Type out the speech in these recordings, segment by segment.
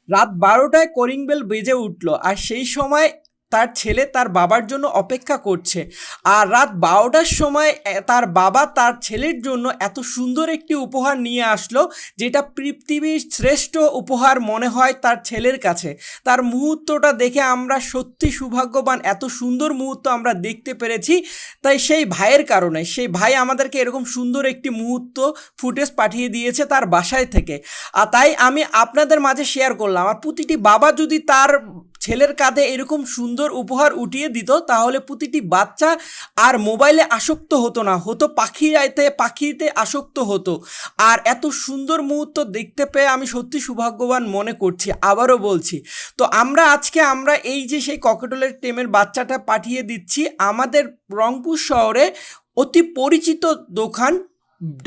রাত 12টায় calling bell বেজে উঠল, আর সেই সময় তার ছেলে তার বাবার জন্য অপেক্ষা করছে। আর রাত 12টার সময় তার বাবা তার ছেলের জন্য এত সুন্দর একটি উপহার নিয়ে আসলো, যেটা পৃথিবীর শ্রেষ্ঠ উপহার মনে হয় তার ছেলের কাছে। তার মুহূর্তটা দেখে আমরা সত্যি সৌভাগ্যবান, এত সুন্দর মুহূর্ত আমরা দেখতে পেরেছি। তাই সেই ভাইয়ের কারণে, সেই ভাই আমাদেরকে এরকম সুন্দর একটি মুহূর্ত ফুটেজ পাঠিয়ে দিয়েছে তার বাসায় থেকে। আর তাই আমি আপনাদের মাঝে শেয়ার করলাম। আর প্রতিটি বাবা যদি তার ছেলের কাঁধে এরকম সুন্দর উপহার উঠিয়ে দিত, তাহলে প্রতিটি বাচ্চা আর মোবাইলে আসক্ত হতো না, হতো পাখিতে আসক্ত হতো। আর এত সুন্দর মুহূর্ত দেখতে পেয়ে আমি সত্যি সৌভাগ্যবান মনে করছি, আবারও বলছি। তো আমরা এই যে সেই ককাটেলের টেমের বাচ্চাটা পাঠিয়ে দিচ্ছি আমাদের রংপুর শহরে অতি পরিচিত দোকান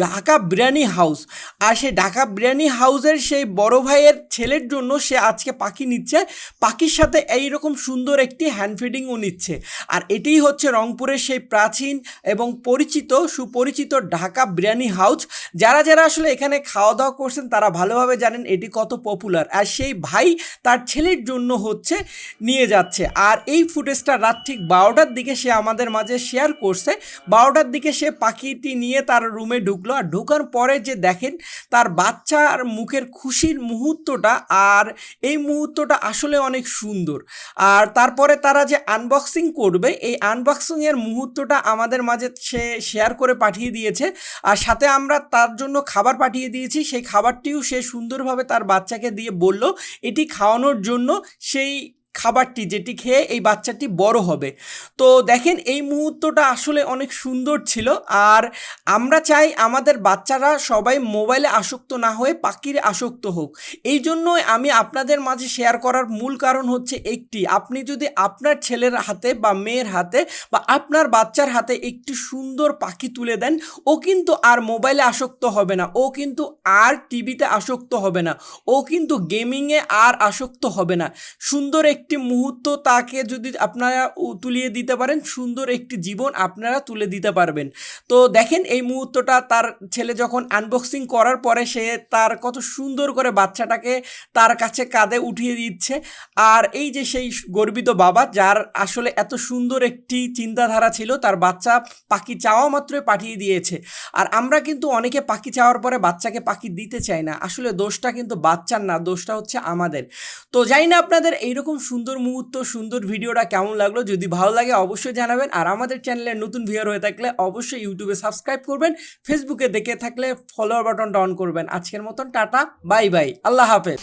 ঢাকা বিরিয়ানি হাউস। আর সেই ঢাকা বিরিয়ানি হাউসের সেই বড় ভাইয়ের ছেলের জন্য সে আজকে পাখি নিচ্ছে, পাখির সাথে এইরকম সুন্দর একটি হ্যান্ড ফিডিংও নিচ্ছে। আর এটিই হচ্ছে রংপুরের সেই প্রাচীন এবং সুপরিচিত ঢাকা বিরিয়ানি হাউস। যারা যারা আসলে এখানে খাওয়া দাওয়া করছেন তারা ভালোভাবে জানেন এটি কত পপুলার। আর সেই ভাই তার ছেলের জন্য হচ্ছে নিয়ে যাচ্ছে। আর এই ফুটেজটা রাত ঠিক 12টার দিকে সে আমাদের মাঝে শেয়ার করছে। 12টার দিকে সে পাখিটি নিয়ে তার রুমে ঢুকলো, আর ঢোকার পরে যে দেখেন তার বাচ্চার মুখের খুশির মুহূর্তটা, আর এই মুহূর্তটা আসলে অনেক সুন্দর। আর তারপরে তারা যে আনবক্সিং করবে, এই আনবক্সিংয়ের মুহূর্তটা আমাদের মাঝে সে শেয়ার করে পাঠিয়ে দিয়েছে। আর সাথে আমরা তার জন্য খাবার পাঠিয়ে দিয়েছি, সেই খাবারটিও সে সুন্দরভাবে তার বাচ্চাকে দিয়ে বলল এটি খাওয়ানোর জন্য, সেই খাবারটি যেটি খেয়ে এই বাচ্চাটি বড় হবে। তো দেখেন এই মুহূর্তটা আসলে অনেক সুন্দর ছিল। আর আমরা চাই আমাদের বাচ্চারা সবাই মোবাইলে আসক্ত না হয়ে পাখির আসক্ত হোক। এই জন্যই আমি আপনাদের মাঝে শেয়ার করার মূল কারণ হচ্ছে একটি, আপনি যদি আপনার ছেলের হাতে বা মেয়ের হাতে বা আপনার বাচ্চার হাতে একটি সুন্দর পাখি তুলে দেন, ও কিন্তু আর মোবাইলে আসক্ত হবে না, ও কিন্তু আর টিভিতে আসক্ত হবে না, ও কিন্তু গেমিংয়ে আর আসক্ত হবে না। সুন্দর একটি মুহূর্ত তাকে যদি আপনারা তুলিয়ে দিতে পারেন, সুন্দর একটি জীবন আপনারা তুলে দিতে পারবেন। তো দেখেন এই মুহূর্তটা তার ছেলে যখন আনবক্সিং করার পরে সে তার কত সুন্দর করে বাচ্চাটাকে তার কাছে কাঁধে উঠিয়ে দিচ্ছে। আর এই যে সেই গর্বিত বাবা, যার আসলে এত সুন্দর একটি চিন্তাধারা ছিল, তার বাচ্চা পাখি চাওয়া মাত্রই পাঠিয়ে দিয়েছে। আর আমরা কিন্তু অনেকে পাখি চাওয়ার পরে বাচ্চাকে পাখি দিতে চাই না, আসলে দোষটা কিন্তু বাচ্চার না, দোষটা হচ্ছে আমাদের। তো জানি না আপনাদের এইরকম সুন্দর মুহূর্ত, সুন্দর ভিডিওটা কেমন লাগলো। যদি ভালো লাগে অবশ্যই জানাবেন। আর আমাদের চ্যানেলে নতুন ভিউয়ার হয়ে থাকলে অবশ্যই ইউটিউবে সাবস্ক্রাইব করবেন, ফেসবুকে দেখে থাকলে ফলোয়ার বাটনটা অন করবেন। আজকের মতন টাটা, বাই বাই, আল্লাহ হাফেজ।